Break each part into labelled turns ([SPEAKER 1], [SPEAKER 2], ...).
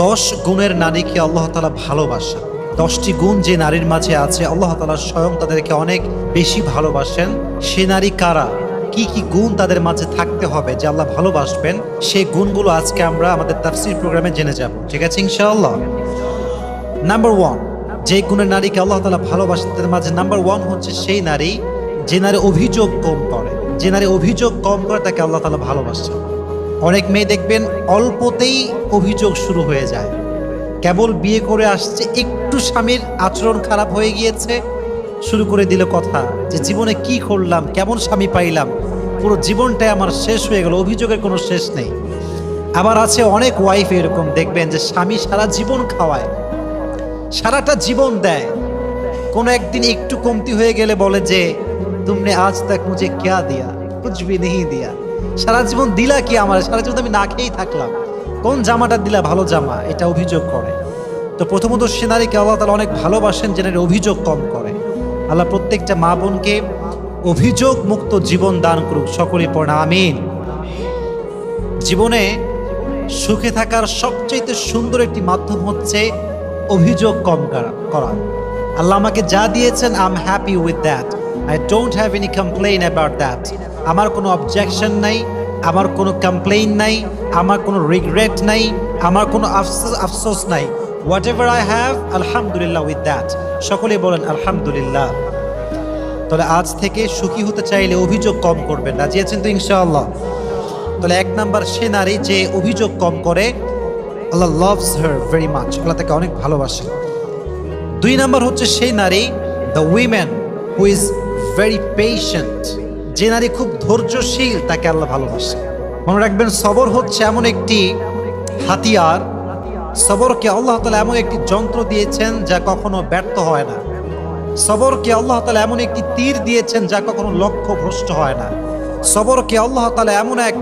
[SPEAKER 1] 10 গুণের নারীকে আল্লাহ তাআলা ভালোবাসেন। 10টি গুণ যে নারীর মাঝে আছে আল্লাহ তাআলা স্বয়ং তাদেরকে অনেক বেশি ভালোবাসেন। সে নারী কারা, কি কি গুণ তাদের মাঝে থাকতে হবে যে আল্লাহ ভালোবাসবেন, সেই গুণগুলো আজকে আমরা আমাদের তাফসীর প্রোগ্রামে জেনে যাব। ঠিক আছে ইনশাআল্লাহ। নাম্বার 1, যে গুণের নারীকে আল্লাহ তাআলা ভালোবাসেন তাদের মাঝে নাম্বার 1 হচ্ছে সেই নারী যে নারী অভিযোগ কম করে। যে নারী অভিযোগ কম করে তাকে আল্লাহ তাআলা ভালোবাসেন। অনেক মেয়ে দেখবেন অল্পতেই অভিযোগ শুরু হয়ে যায়। কেবল বিয়ে করে আসছে, একটু স্বামীর আচরণ খারাপ হয়ে গিয়েছে, শুরু করে দিল কথা যে জীবনে কি করলাম, কেমন স্বামী পাইলাম, পুরো জীবনটাই আমার শেষ হয়ে গেল। অভিযোগের কোনো শেষ নেই। আবার আছে অনেক ওয়াইফ এরকম দেখবেন যে স্বামী সারা জীবন খাওয়ায়, সারাটা জীবন দেয়, কোনো একদিন একটু কমতি হয়ে গেলে বলে যে তুমনে আজ তক মুঝে ক্যা দিয়া, কুছ ভি নেহি দিয়া। সারা জীবন দিলা কি আমার, সারা জীবন আমি না খেয়েই থাকলাম, কোন জামাটা দিলা ভালো জামা, এটা অভিযোগ করে। তো প্রথমত সে নারীকে আল্লাহ তাআলা অনেক ভালোবাসেন যে নারী অভিযোগ কম করে। আল্লাহ প্রত্যেকটা মা বোনকে অভিযোগ মুক্ত জীবন দান করুক, সকলেই পড়ে আমিন। জীবনে সুখে থাকার সবচেয়ে সুন্দর একটি মাধ্যম হচ্ছে অভিযোগ কম করা। আল্লাহ আমাকে যা দিয়েছেন I am happy with that, I don't have any complain about that. আমার কোনো অবজেকশন নাই, আমার কোনো কমপ্লেইন নাই, আমার কোনো রিগ্রেট নাই, আমার কোনো আফসোস নাই। হোয়াট এভার আই হ্যাভ, আলহামদুলিল্লাহ উইথ দ্যাট। সকলেই বলেন আলহামদুলিল্লাহ। তাহলে আজ থেকে সুখী হতে চাইলে অভিযোগ কম করবেন, রাজি আছেন তো ইনশাআল্লাহ? তাহলে 1 নাম্বার সে নারী যে অভিযোগ কম করে, আল্লাহ লাভস হার ভেরি মাচ, আল্লাহ তাকে অনেক ভালোবাসে। 2 নাম্বার হচ্ছে সেই নারী the women who is very patient, যে নারী খুব ধৈর্যশীল, তাকে আল্লাহ ভালোবাসে। মনে রাখবেন সবর হচ্ছে এমন একটি হাতিয়ার, সবরকে আল্লাহ তাআলা এমন একটি যন্ত্র দিয়েছেন যা কখনো ব্যর্থ হয় না। সবরকে আল্লাহ তাআলা এমন একটি তীর দিয়েছেন যা কখনো লক্ষ্য ভ্রষ্ট হয় না। সবরকে আল্লাহ তাআলা এমন এক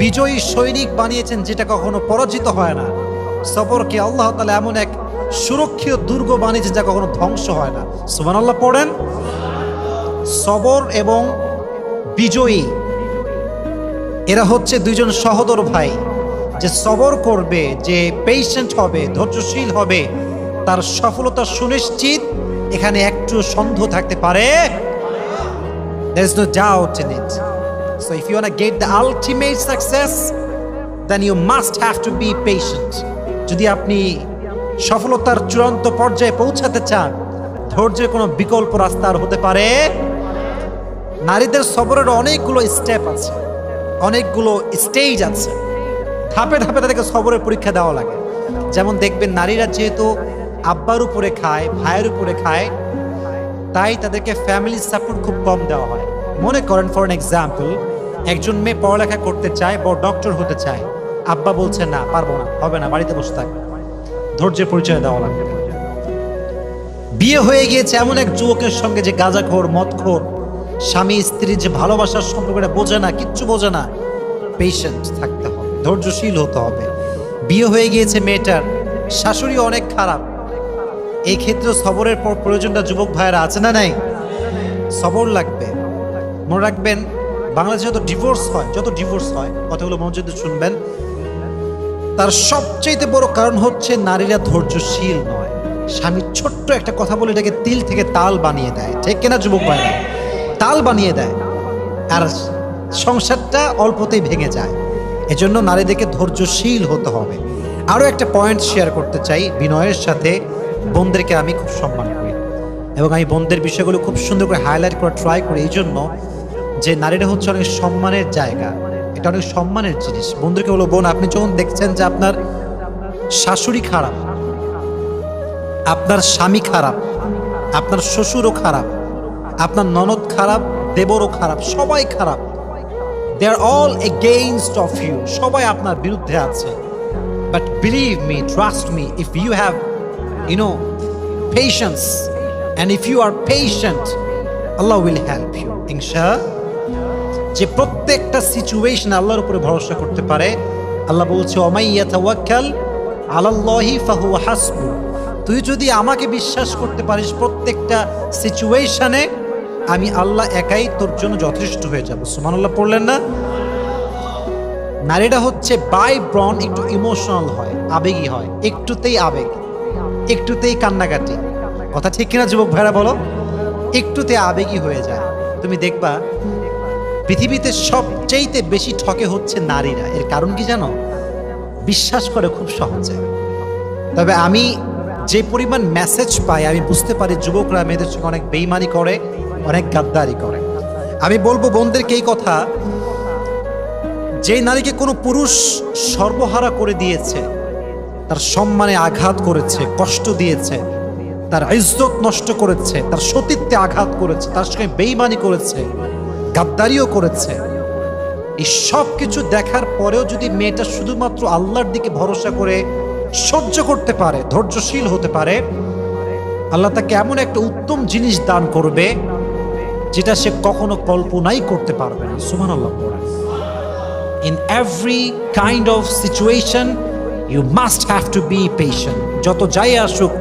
[SPEAKER 1] বিজয়ী সৈনিক বানিয়েছেন যেটা কখনো পরাজিত হয় না। সবরকে আল্লাহ তাআলা এমন এক সুরক্ষিত দুর্গ বানিয়েছেন যা কখনো ধ্বংস হয় না। সুবহানাল্লাহ পড়েন। সবর এবং বিজয়ী এরা হচ্ছে দুইজন সহোদর ভাই। যে সবর করবে, যে পেশেন্ট হবে, ধৈর্যশীল হবে, তার সফলতা সুনিশ্চিত। এখানে একটু সন্দেহ থাকতে পারে, there is no doubt in it. So if you want to get the ultimate success, then you must have to be patient. যদি আপনি সফলতার চূড়ান্ত পর্যায়ে পৌঁছাতে চান, ধৈর্যের কোনো বিকল্প রাস্তা আর হতে পারে। নারীদের সবরের অনেকগুলো স্টেপ আছে, অনেকগুলো স্টেজ আছে, ধাপে ধাপে তাদেরকে সবরের পরীক্ষা দেওয়া লাগে। যেমন দেখবেন নারীরা যেহেতু আব্বার উপরে খায়, ভাইয়ের উপরে খায়, তাই তাদেরকে ফ্যামিলি সাপোর্ট খুব কম দেওয়া হয়। মনে করেন ফর এন এক্সাম্পল, একজন মেয়ে পড়ালেখা করতে চায়, বড় ডক্টর হতে চায়, আব্বা বলছে না, পারবো না, হবে না, বাড়িতে বসে থাকবে। ধৈর্যের পরিচয় দেওয়া লাগবে। বিয়ে হয়ে গিয়েছে এমন এক যুবকের সঙ্গে যে গাঁজাখোর, মদখোর, স্বামী স্ত্রীর যে ভালোবাসার সম্পর্কটা বোঝে না, কিচ্ছু বোঝে না। পেশেন্ট থাকতে হবে, ধৈর্যশীল হতে হবে। বিয়ে হয়ে গিয়েছে মেয়েটার, শাশুড়ি অনেক খারাপ, এই ক্ষেত্রে সবরের প্রয়োজনটা যুবক ভাইয়েরা আছে না নাই? সবর লাগবে। মনে রাখবেন বাংলাদেশে যত ডিভোর্স হয়, কথাগুলো মনোযোগ দিয়ে শুনবেন, তার সবচেয়ে বড় কারণ হচ্ছে নারীরা ধৈর্যশীল নয়। স্বামী ছোট্ট একটা কথা বলে এটাকে তিল থেকে তাল বানিয়ে দেয়, ঠিক কিনা যুবক ভাইরা? তাল বানিয়ে দেয়, আর সংসারটা অল্পতেই ভেঙে যায়। এজন্য নারীদেরকে ধৈর্যশীল হতে হবে। আরও একটা পয়েন্ট শেয়ার করতে চাই বিনয়ের সাথে। বোনদেরকে আমি খুব সম্মান করি এবং আমি বোনদের বিষয়গুলো খুব সুন্দর করে হাইলাইট করা ট্রাই করি, এই জন্য যে নারীরা হচ্ছে অনেক সম্মানের জায়গা, এটা অনেক সম্মানের জিনিস। বোনদেরকে বলো, বোন আপনি যখন দেখছেন যে আপনার শাশুড়ি খারাপ, আপনার স্বামী খারাপ, আপনার শ্বশুরও খারাপ, আপনার ননদ খারাপ, দেবরও খারাপ, সবাই খারাপ, they are all against of you, সবাই আপনার বিরুদ্ধে আছে। But believe me, trust me, if you have patience, and if you are patient, Allah will help you, ইনশাআল্লাহ। যে প্রত্যেকটা সিচুয়েশন আল্লাহর উপরে ভরসা করতে পারে, আল্লাহ বলছে ওমাই ইয়াতাওয়াক্কাল আলাল্লাহি ফাহুয়া হাসবু। তুই যদি আমাকে বিশ্বাস করতে পারিস প্রত্যেকটা সিচুয়েশনে, আমি আল্লাহ একাই তোর জন্য যথেষ্ট হয়ে যাব। সুবহানাল্লাহ পড়লেন না? নারীরা হচ্ছে বাই ব্রন একটু ইমোশনাল হয়, আবেগী হয়, একটুতেই আবেগ, একটুতেই কান্নাকাটি। কথা ঠিক কিনা যুবক ভাইরা বলো? একটুতে আবেগী হয়ে যায়। তুমি দেখবা পৃথিবীতে সবচেয়েতে বেশি ঠকে হচ্ছে নারীরা। এর কারণ কি জানো? বিশ্বাস করে খুব সহজে। তবে আমি যে পরিমাণ মেসেজ পাই, আমি বুঝতে পারি যুবকরা মেয়েদের সঙ্গে অনেক বেইমানি করে, অনেক গাদ্দারি করে। আমি বলবো বোনদেরকে এই কথা, যে নারীকে কোনো পুরুষ সর্বহারা করে দিয়েছে, তার সম্মানে আঘাত করেছে, কষ্ট দিয়েছে, তার ইজ্জত নষ্ট করেছে, তার সতীত্বে আঘাত করেছে, তার সঙ্গে বেইমানি করেছে, গাদ্দারিও করেছে, এই সব কিছু দেখার পরেও যদি মেয়েটা শুধুমাত্র আল্লাহর দিকে ভরসা করে সহ্য করতে পারে, ধৈর্যশীল হতে পারে, আল্লাহ তাকে এমন একটা উত্তম জিনিস দান করবে যেটা সে কখনো কল্পনাই করতে পারবে না। সুবহানাল্লাহ। In every kind of situation you must have to be patient. যত যাই আসুক,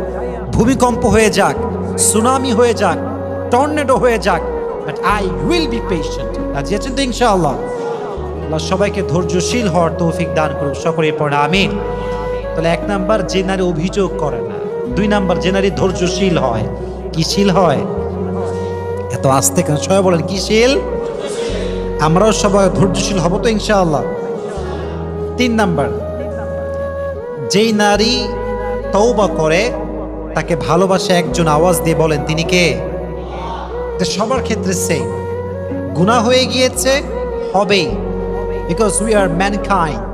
[SPEAKER 1] ভূমিকম্প হয়ে যাক, সুনামি হয়ে যাক, টর্নেডো হয়ে যাক, but I will be patient. রাজি আছেন তো ইনশাআল্লাহ? আল্লাহ সবাইকে ধৈর্যশীল হওয়ার তৌফিক দান করুক, সকলেই পড়ে আমিন। তাহলে 1 নাম্বার, যে নারী অভিযোগ করে না। 2 নাম্বার, যে নারী ধৈর্যশীল হয়। কি শীল হয়? এত আস্তে কেন? সবাই বলেন কি শীল? আমরাও সবাই ধৈর্যশীল হব তো ইনশাআল্লাহ। 3 নাম্বার, যেই নারী তওবা করে তাকে ভালোবাসে একজন, আওয়াজ দিয়ে বলেন তিনি কে? সবার ক্ষেত্রে সেম। গুনাহ হয়ে গিয়েছে, হবেই, বিকজ উই আর ম্যানকাইন্ড।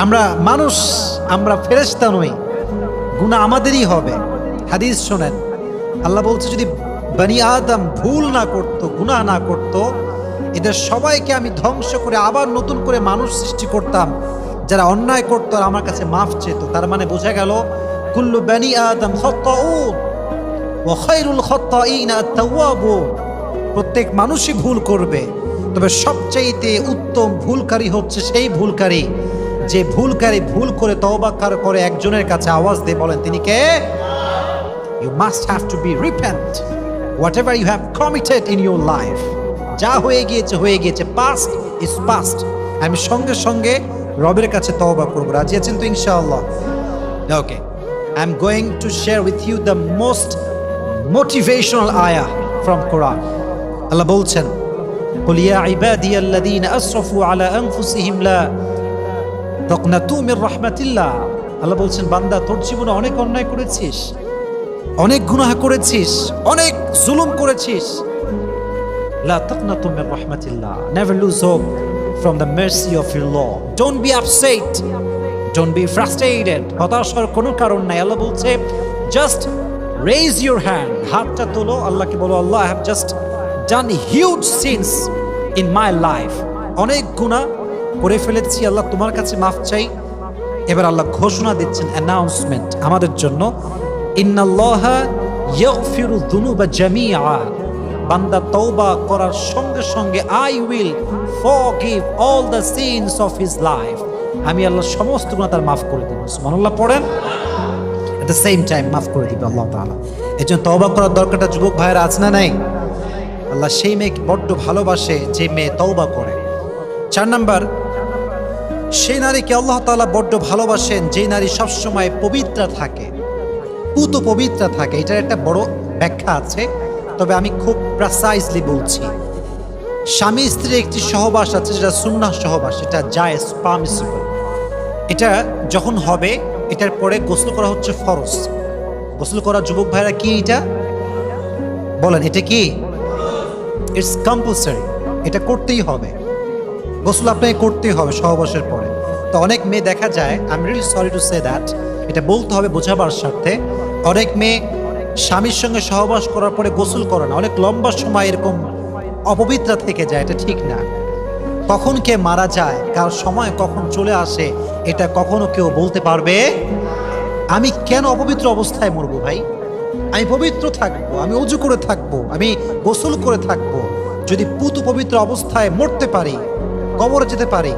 [SPEAKER 1] আমরা মানুষ, আমরা ফেরেশতা নই, গুনাহ আমাদেরই হবে। হাদিস শোনেন, আল্লাহ বলছে যদি বনি আদম ভুল না করত, গুনাহ না করত, এদের সবাইকে আমি ধ্বংস করে আবার নতুন করে মানুষ সৃষ্টি করতাম যারা অন্যায় করতো আর আমার কাছে মাফ চেত। তার মানে বোঝা গেল কুল্লু বনি আদম খাত্তাউন ওয়া খায়রুল খাত্তাইনা আত-তাওয়াবুন। প্রত্যেক মানুষই ভুল করবে, তবে সবচেয়ে উত্তম ভুলকারী হচ্ছে সেই ভুলকারী যে ভুলকারী ভুল করে তওবা করে একজনের কাছে আওয়াজ দিয়ে বলেন তিনি কে? You must have to be repent whatever you have committed in your life. যা হয়ে গিয়েছে হয়ে গিয়েছে, past is past। আমি সঙ্গে সঙ্গে রবের কাছে তওবা করব। রাজি আছেন তো ইনশাআল্লাহ? Okay, I'm going to share with you the most motivational ayah from Quran. আল্লাহ বলছেন, قل يا عبادي الذين أسرفوا على أنفسهم لا تقنطوا من رحمة الله। আল্লাহ বলছেন, বান্দা তোর জীবনে অনেক অন্যায় করেছিস, অনেক গুনাহ করেছিস, অনেক জুলুম করেছিস, লা তাকনাতু Mir রাহমাতিল্লাহ, never lose hope from the mercy of your Lord. Don't be upset, don't be frustrated, হতাশার কোনো কারণ নাই। আল্লাহ বলছে, just raise your hand, হাতটা তোলো, আল্লাহকে বলো, আল্লাহ I have just done huge sins in my life, অনেক গুনাহ করে ফেলেছি, আল্লাহ তোমার কাছে মাফ চাই। এবার আল্লাহ ঘোষণা দিচ্ছেন, অ্যানাউন্সমেন্ট আমাদের জন্য, ইন্নাল্লাহা ইয়াগফিরু যুনুবা জামিআ, বান্দা তওবা করার সঙ্গে সঙ্গে I will forgive all the sins of his life, আমি আল্লাহ সমস্ত গুনাহ তার মাফ করে দেব। সুবহানাল্লাহ পড়েন। at the same time মাফ করে দিবে আল্লাহ তাআলা। এজন্য তওবা করার দরকারটা যুবক ভাইয়েরা আছে না নাই? আল্লাহ সেই মেয়েকে বড্ড ভালোবাসে যে মেয়ে তওবা করে। 4 নাম্বার, সেই নারীকে আল্লাহ তাআলা বড্ড ভালোবাসেন যে নারী সবসময় পবিত্র থাকে, পুত পবিত্র থাকে। এটার একটা বড় ব্যাখ্যা আছে, তবে আমি খুব প্রিসাইজলি বলছি। স্বামী স্ত্রীর একটি সহবাস আছে যেটা সুন্নাহ সহবাস, এটা জায়েজ, পারমিসিবল। এটা যখন হবে, এটার পরে গোসল করা হচ্ছে ফরজ। গোসল করা যুবক ভাইরা কি এটা বলেন? এটা কি? ইটস কম্পালসারি, এটা করতেই হবে। গোসল আপনাকে করতেই হবে সহবাসের পরে। তো অনেক মেয়ে দেখা যায়, I am really sorry to say that, এটা বলতে হবে বোঝাবার স্বার্থে, অনেক মেয়ে স্বামীর সঙ্গে সহবাস করার পরে গোসল করে না, অনেক লম্বা সময় এরকম অপবিত্র থেকে যায়। এটা ঠিক না। কখন কে মারা যায়, কার সময় কখন চলে আসে, এটা কখনো কেউ বলতে পারবে? আমি কেন অপবিত্র অবস্থায় মরবো ভাই? আমি পবিত্র থাকবো, আমি অজু করে থাকবো, আমি গোসল করে থাকবো। যদি পুত পবিত্র অবস্থায় মরতে পারি, কবরে যেতে পারি,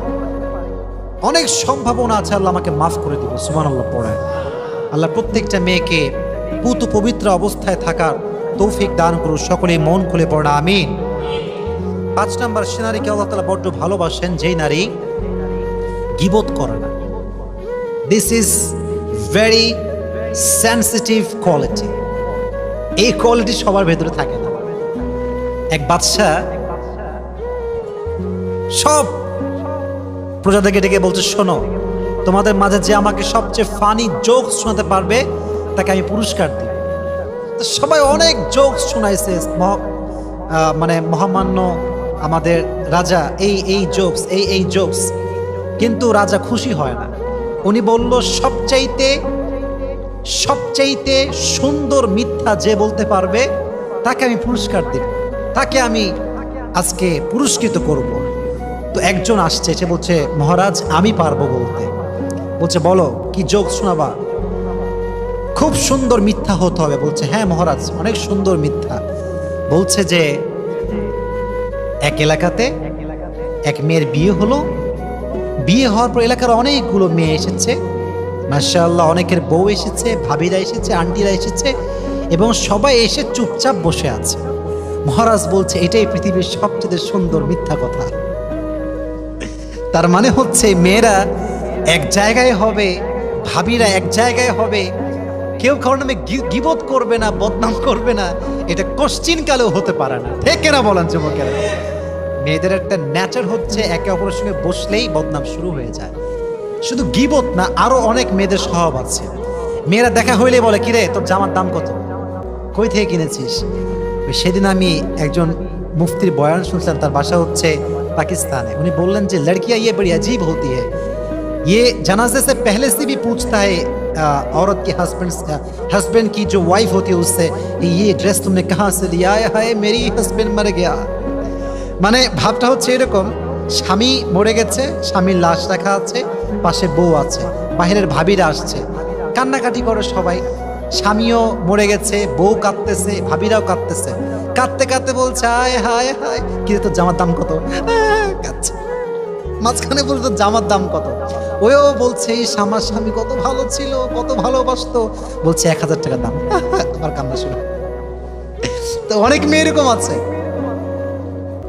[SPEAKER 1] অনেক সম্ভাবনা আছে আল্লাহ আমাকে মাফ করে দিবে। সুবহানাল্লাহ পড়ে। আল্লাহ প্রত্যেকটা মেয়েকে পুত পবিত্র অবস্থায় থাকার তৌফিক দান করুন, সকলেই মন খুলে পড়া আমিন। 5 নাম্বার, সে নারীকে আল্লাহ তাআলা বড্ড ভালোবাসেন যেই নারী গীবত করে না। This is very sensitive quality. এই কোয়ালিটি সবার ভেতরে থাকে না। এক বাদশা সব প্রজাদেরকে ডেকে বলছে, শোনো, তোমাদের মাঝে যে আমাকে সবচেয়ে ফানি জোকস শোনাতে পারবে তাকে আমি পুরস্কার দিই। তো সবাই অনেক জোকস শোনাইছে, মানে মহামান্য আমাদের রাজা এই জোকস, কিন্তু রাজা খুশি হয় না। উনি বলল, সবচাইতে সুন্দর মিথ্যা যে বলতে পারবে তাকে আমি পুরস্কার দেব, তাকে আমি আজকে পুরস্কৃত করব। তো একজন আসছে, সে বলছে, মহারাজ আমি পারবো বলতে। বলছে, বলো কি জোক শোনাবা? খুব সুন্দর মিথ্যা হতে হবে। বলছে, হ্যাঁ মহারাজ, অনেক সুন্দর মিথ্যা। বলছে যে এক এলাকাতে এক মেয়ের বিয়ে হলো। বিয়ে হওয়ার পর এলাকার অনেকগুলো মেয়ে এসেছে, মাশাআল্লাহ, অনেকের বউ এসেছে, ভাবিরা এসেছে, আন্টিরা এসেছে, এবং সবাই এসে চুপচাপ বসে আছে। মহারাজ বলছে, এটাই পৃথিবীর সবচেয়ে সুন্দর মিথ্যা কথা। তার মানে হচ্ছে মেয়েরা এক জায়গায় হবে, ভাবিরা এক জায়গায় হবে, কেউ কারোর নামে গীবত করবে না, বদনাম করবে না, এটা কোশ্চিন কালেও হতে পারে না। ঠিক না বলেন যুবকেরা? মেয়েদের একটা নেচার হচ্ছে একে অপরের সঙ্গে বসলেই বদনাম শুরু হয়ে যায়। শুধু গীবত না, আরো অনেক মেয়েদের স্বভাব আছে। মেয়েরা দেখা হইলে বলে, কিরে তোর জামার দাম কত, কই থেকে কিনেছিস? সেদিন আমি একজন মুফতির বয়ান শুনছিলাম, তার বাসা হচ্ছে पाकिस्तान है। उन्हें बोलन जे लड़कियां ये बड़ी अजीब होती है, ये जनाजे से पहले से भी पूछता है औरत के हस्बैंड की जो वाइफ होती है उससे, ये ड्रेस तुमने कहाँ से लिया है? मेरी हस्बैंड मर गया। মানে ভাবটা হচ্ছে এরকম, স্বামী মরে গেছে, স্বামীর লাশ রাখা আছে, পাশে বউ আছে, বাহিরের ভাবিরা আসছে, কান্নাকাটি করে সবাই। স্বামীও মরে গেছে, বউ কাঁদতেছে, ভাবিরাও কাঁদতেছে, কাঁদতে কাঁদতে বলছে, হায় হায় হায়, কি তোর জামার দাম কত? কাঁদছে। মাঝখানে বলছে তোর জামার দাম কত? ওও বলছে আমার স্বামী কত ভালো ছিল, কত ভালোবাসতো, বলছে 1000 টাকা দাম। আমার কান্না শুনে। তো অনেক মেয়ে এরকম আছে,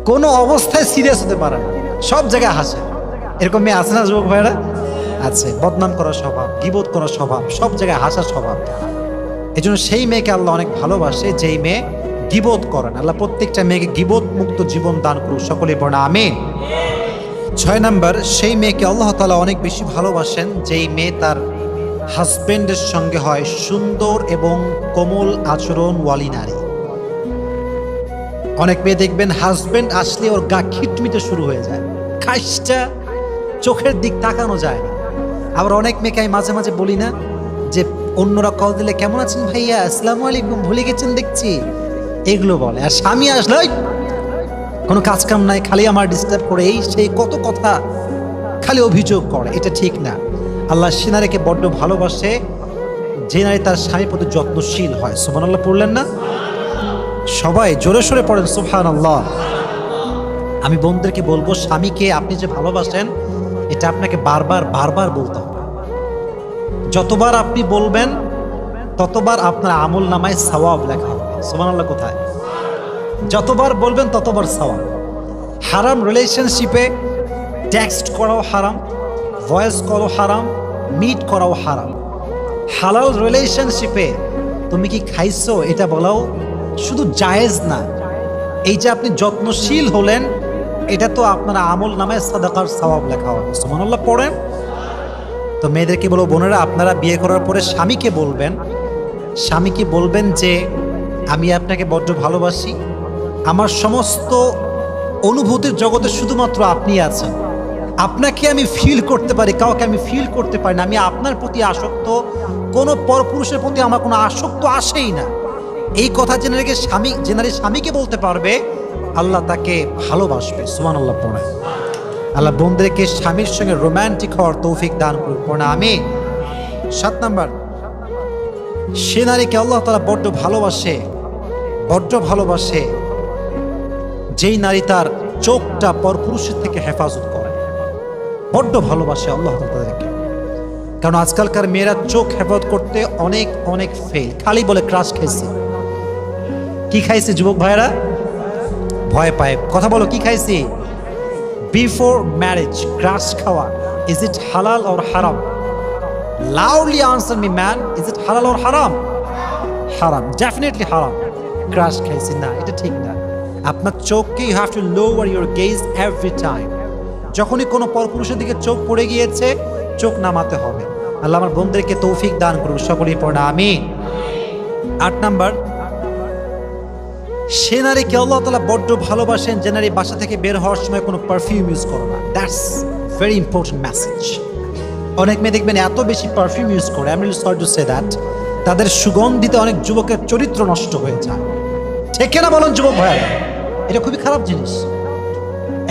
[SPEAKER 1] কোনো অবস্থায় সিরিয়াস হতে পারে না, সব জায়গায় হাসে। এরকম মেয়ে আছে না যুবক ভাইরা? আছে। বদনাম করার স্বভাব, গীবত করার স্বভাব, সব জায়গায় হাসার স্বভাব। এই জন্য সেই মেয়েকে আল্লাহ অনেক ভালোবাসে যেই মেয়ে গীবত করে না। আল্লাহ প্রত্যেকটা মেয়েকে গীবত মুক্ত জীবন দান করুক, সকলে পড়ে আমিন। 6 নাম্বার, সেই মেয়েকে আল্লাহ তাআলা অনেক বেশি ভালোবাসেন যেই মেয়ে তার হাজবেন্ডের সঙ্গে হয় সুন্দর এবং কোমল আচরণওয়ালী নারী। অনেক মেয়ে দেখবেন হাজবেন্ড আসলে ওর গা খিটমিটে শুরু হয়ে যায়, খাইসটা চোখের দিক তাকানো যায় না। আবার অনেক মেয়েকে আমি মাঝে মাঝে বলি না যে অন্যরা কল দিলে কেমন আছেন ভাইয়া, আসসালামু আলাইকুম, ভুলে গেছেন দেখছি, এগুলো বলে। আর স্বামী আসলে কোনো কাজ কাম নাই, খালি আমার ডিস্টার্ব করে, এই সেই কত কথা, খালি অভিযোগ করে। এটা ঠিক না। আল্লাহ সে নারীকে বড্ড ভালোবাসে যে নারী তার স্বামীর প্রতি যত্নশীল হয়। সুবহানাল্লাহ পড়লেন না? সবাই জোরে সোরে পড়েন সুবহানাল্লাহ। আমি বোনদেরকে বলবো, স্বামীকে আপনি যে ভালোবাসেন এটা আপনাকে বারবার বারবার বলতে হবে। যতবার আপনি বলবেন ততবার আপনার আমল নামায় সওয়াব লেখা হবে। সুবহানাল্লাহ কোথায়? যতবার বলবেন ততবার সওয়াব। হারাম রিলেশনশিপে টেক্সট করাও হারাম, ভয়েস কলও হারাম, মিট করাও হারাম। হালাল রিলেশনশিপে তুমি কি খাইছো এটা বলাও শুধু জায়েজ না, এই যে আপনি যত্নশীল হলেন এটা তো আপনার আমল নামায় সাদাকার সওয়াব লেখা হবে। সুবহানাল্লাহ পড়েন। তো মেয়েদেরকে বলবো, বোনেরা আপনারা বিয়ে করার পরে স্বামীকে বলবেন যে আমি আপনাকে বড্ড ভালোবাসি, আমার সমস্ত অনুভূতির জগতে শুধুমাত্র আপনি আছেন, আপনাকে আমি ফিল করতে পারি, কাউকে আমি ফিল করতে পারি না, আমি আপনার প্রতি আসক্ত, কোনো পরপুরুষের প্রতি আমার কোনো আসক্ত আসেই না। এই কথা যে নারী স্বামীকে বলতে পারবে আল্লাহ তাকে ভালোবাসবে। সুবহানাল্লাহ পড়ে। আল্লাহ বোনদেরকে স্বামীর সঙ্গে রোমান্টিক হওয়ার তৌফিক দান করুক, পড়ে আমি। 7 নাম্বার, সে নারীকে আল্লাহ তাআলা বড্ড ভালোবাসে যেই নারী তার চোখটা পরপুরুষের থেকে হেফাজত করে। বড্ড ভালোবাসে আল্লাহ তাআলা তাদেরকে। কারণ আজকালকার মেয়েরা চোখ হেফাজত করতে অনেক অনেক ফেল, খালি বলে ক্রাশ খাইছে। কি খাইছে যুবক ভাইরা? ভয় পায়। কথা বলো, কি খাইছি? বিফোর ম্যারেজ ক্রাশ খাওয়া, ইজ ইট হালাল অর হারাম? Loudly answer me, man. Is it halal or haram? হারাম, ডেফিনেটলি হারাম। ক্রাশ খাইছি না, এটা ঠিক না। আপনার চোখকে you have to lower your gaze every time. যখনই কোনো পরপুরুষের দিকে চোখ পড়ে গিয়েছে, চোখ নামাতে হবে। আল্লাহ আমার বন্ধুদেরকে তৌফিক দান করুক, সকলেই পড়ে আমিন। 8 নাম্বার, সে নারীকে আল্লাহ তাআলা বড্ড ভালোবাসেন যে নারী বাসা থেকে বের হওয়ার সময় কোনো পারফিউম ইউজ করে না। That's very important message. অনেক মেয়ে দেখবেন এত বেশি পারফিউম ইউজ করে, I am really sorry to say that, তাদের সুগন্ধিতে অনেক যুবকের চরিত্র নষ্ট হয়ে যায়। ঠিক না বলেন যুবক ভাইয়া? এটা খুবই খারাপ জিনিস।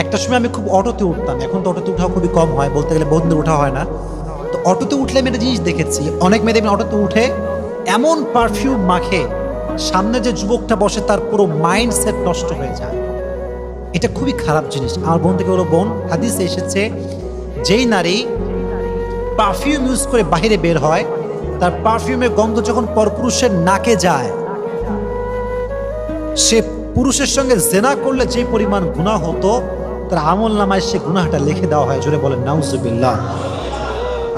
[SPEAKER 1] একটা সময় আমি খুব অটোতে উঠতাম, এখন তো অটোতে উঠা খুবই কম হয়, বলতে গেলে বন্ধু উঠা হয় না। তো অটোতে উঠলে আমি একটা জিনিস দেখেছি, অনেক মেয়ে দেখবেন অটোতে উঠে এমন পারফিউম মাখে, সামনে যে যুবকটা বসে তার পুরো মাইন্ডসেট নষ্ট হয়ে যায়। এটা খুবই খারাপ জিনিস। আমার বোন থেকে বলো, বোন, হাদিসে এসেছে যেই নারী পারফিউম ইউজ করে বাইরে বের হয়, তার পারফিউমের গন্ধ যখন পরপুরুষের নাকে যায়, সে পুরুষের সঙ্গে জেনা করলে যে পরিমাণ গুনাহ হতো, তার আমল নামায় সে গুনাহটা লিখে দেওয়া হয়। জোরে বলেন নাউজুবিল্লাহ।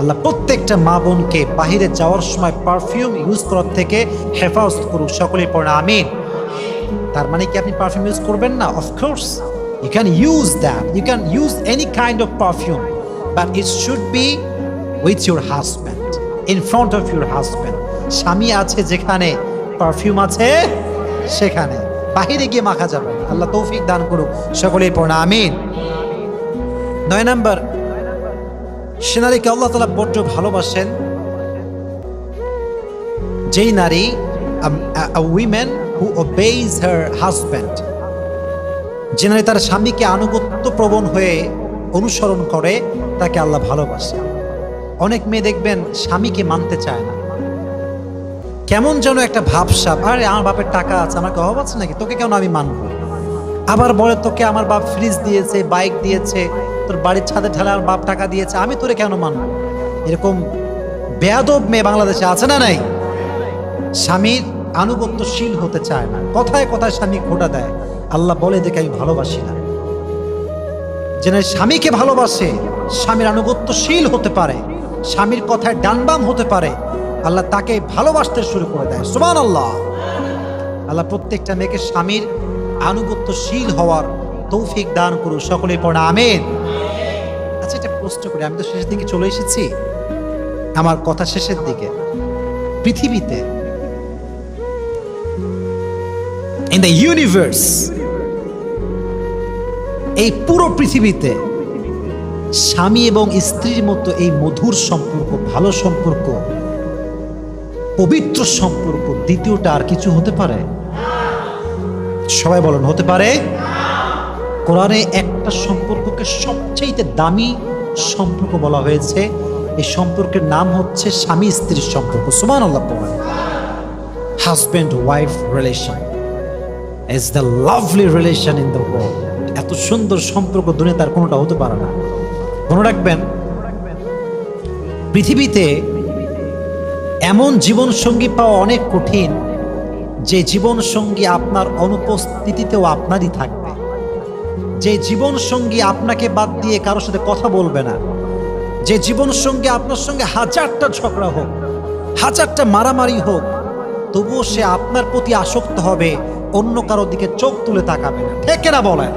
[SPEAKER 1] আল্লাহ প্রত্যেকটা মা বোনকে বাহিরে যাওয়ার সময় পারফিউম ইউজ করার থেকে হেফাজত করুক, সকলেই পড়ে আমিন। তার মানে কি আপনি পারফিউম ইউজ করবেন না? Of course you can use that, you can use any kind of perfume, but it should be with your husband, in front of your husband. স্বামী আছে যেখানে, পারফিউম আছে সেখানে, বাহিরে গিয়ে মাখা যাবে। আল্লাহ তৌফিক দান করুক, সকলেই পড়ে আমিন। 9 নাম্বার, সে নারীকে আল্লাহ তাআলা বড্ড ভালোবাসেন যেই নারী, a woman who obeys her husband, যে নারী তার স্বামীকে আনুগত্য প্রবণ হয়ে অনুসরণ করে, তাকে আল্লাহ ভালোবাসে। অনেক মেয়ে দেখবেন স্বামীকে মানতে চায় না, কেমন যেন একটা ভাবসাব, আরে আমার বাপের টাকা আছে, আমার অভাব আছে নাকি, তোকে কেন আমি মানবো। আবার বলে, তোকে আমার বাপ ফ্রিজ দিয়েছে, বাইক দিয়েছে, তোর বাড়ির ছাদে ঢালে আমার বাপ টাকা দিয়েছে, আমি তোরে কেন মানবো। এরকম বেয়াদব মেয়ে বাংলাদেশে আছে না নাই? স্বামীর আনুগত্যশীল হতে চায় না, কথায় কথায় স্বামী খোঁটা দেয়। আল্লাহ বলে, দেখে আমি ভালোবাসি না। যে স্বামীকে ভালোবাসে, স্বামীর আনুগত্যশীল হতে পারে, স্বামীর কথায় ডানবাম হতে পারে, আল্লাহ তাকে ভালোবাসতে শুরু করে দেয়। সুবহানাল্লাহ। আল্লাহ প্রত্যেকটা মেয়েকে স্বামীর আনুগত্যশীল হওয়ার তৌফিক দান করুন, সকলেই পড়ে আমিন। আচ্ছা, এটা প্রশ্ন করি, আমি তো শেষের দিকে চলে এসেছি, আমার কথা শেষের দিকে। পৃথিবীতে, ইন দ্য ইউনিভার্স, এই পুরো পৃথিবীতে স্বামী এবং স্ত্রীর মতো এই মধুর সম্পর্ক, ভালো সম্পর্ক, পবিত্র সম্পর্ক দ্বিতীয়টা আর কিছু হতে পারে? সবাই বলেন, হতে পারে? কোরআনে একটা সম্পর্ককে সবচেয়ে দামি সম্পর্ক বলা হয়েছে, এই সম্পর্কের নাম হচ্ছে স্বামী স্ত্রীর সম্পর্ক। সুবহানাল্লাহ। Husband wife relation is the lovely relation in the world. এত সুন্দর সম্পর্ক দুনিয়া তার কোনোটা হতে পারে না। মনে রাখবেন, পৃথিবীতে এমন জীবন সঙ্গী পাওয়া অনেক কঠিন, যে জীবন সঙ্গী আপনার অনুপস্থিতিতেও আপনারই থাকবে, যে জীবন সঙ্গী আপনাকে বাদ দিয়ে কারোর সাথে কথা বলবে না, যে জীবন সঙ্গী আপনার সঙ্গে হাজারটা ঝগড়া হোক, হাজারটা মারামারি হোক, তবুও সে আপনার প্রতি আসক্ত হবে, অন্য কারোর দিকে চোখ তুলে তাকাবে না। ঠিক না বলেন?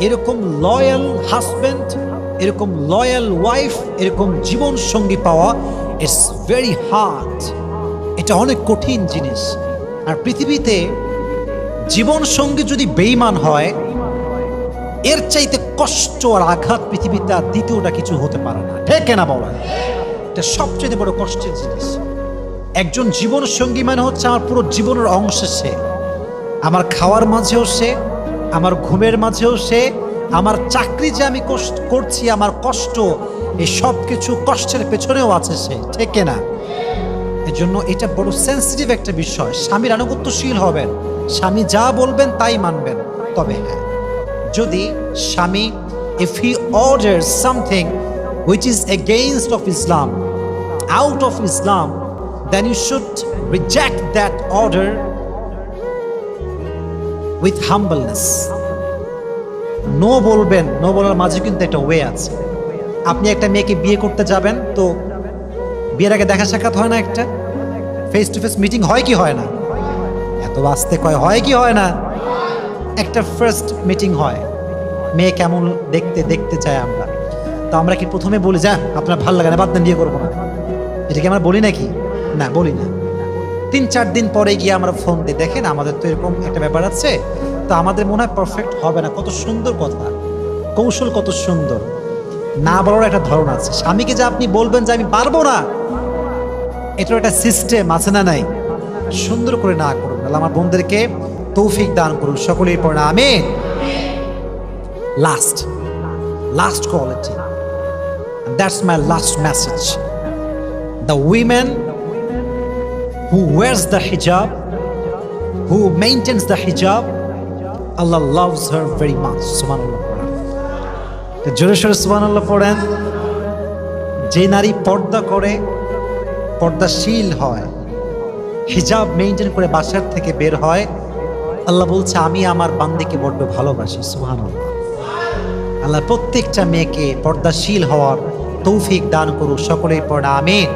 [SPEAKER 1] এরকম লয়াল হাজব্যান্ড, এরকম লয়াল ওয়াইফ, এরকম জীবন সঙ্গী পাওয়া ইটস ভেরি হার্ড। এটা অনেক কঠিন জিনিস। আর পৃথিবীতে জীবন সঙ্গী যদি বেঈমান হয়, এর চাইতে কষ্ট আর আঘাত পৃথিবীতে আর দ্বিতীয়টা কিছু হতে পারে না। ঠিক না বলেন? এটা সবচেয়ে বড় কষ্টের জিনিস। একজন জীবন সঙ্গী মানে হচ্ছে আমার পুরো জীবনের অংশ। সে আমার খাওয়ার মাঝেও সে, আমার ঘুমের মাঝেও সে, আমার চাকরি যে আমি করছি, আমার কষ্ট, এই সব কিছু কষ্টের পেছনেও আছে সে। ঠিক না? এজন্য এটা বড় সেন্সিটিভ একটা বিষয়। স্বামীর আনুগত্যশীল হবেন, স্বামী যা বলবেন তাই মানবেন। তবে হ্যাঁ, যদি স্বামী, if he orders something which is against of Islam, out of Islam, then you should reject that order with humbleness. No বলবেন, নো বলার মাঝে কিন্তু একটা ওয়ে আছে। আপনি একটা মেয়েকে বিয়ে করতে যাবেন, তো বিয়ের আগে দেখা সাক্ষাৎ হয় না, একটা ফেস টু ফেস মিটিং হয় কি হয় না? এত আস্তে কয় হয় কি হয় না? একটা ফার্স্ট মিটিং হয়, মেয়ে কেমন দেখতে দেখতে চাই আমরা। তো আমরা কি প্রথমে বলি যা আপনার ভালো লাগে না, বাদ দেন, বিয়ে করবো না? এটা কি আমরা বলি নাকি? না, বলি না। 3-4 দিন পরে গিয়ে আমরা ফোন দিই, দেখেন আমাদের তো এরকম একটা ব্যাপার আছে, তো আমাদের মনে হয় পারফেক্ট হবে না। কত সুন্দর কথা, কৌশল কত সুন্দর। না বলার একটা ধরন আছে। স্বামীকে যে আপনি বলবেন যে আমি পারবো না, এটার একটা সিস্টেম আছে না নাই? সুন্দর করে না করুন। আল্লাহ আমার বোনদেরকে তৌফিক দান করুন, সকলেই পড়ে আমিন। Last quality, that's my last message. The women who wears the hijab, who maintains the hijab, Allah loves her very much. Subhanallah পড়েন, জোরে সোরে সুবহানাল্লাহ পড়েন। যে নারী পর্দা করে, পর্দাশীল হয়, হিজাব মেইনটেইন করে বাসার থেকে বের হয়, আল্লাহ বলছে আমি আমার বান্দিকে বড্ড ভালোবাসি। সুবহানাল্লাহ। আল্লাহ প্রত্যেকটা মেয়েকে পর্দাশীল হওয়ার তৌফিক দান করুক, সকলেই পড়া আমিন।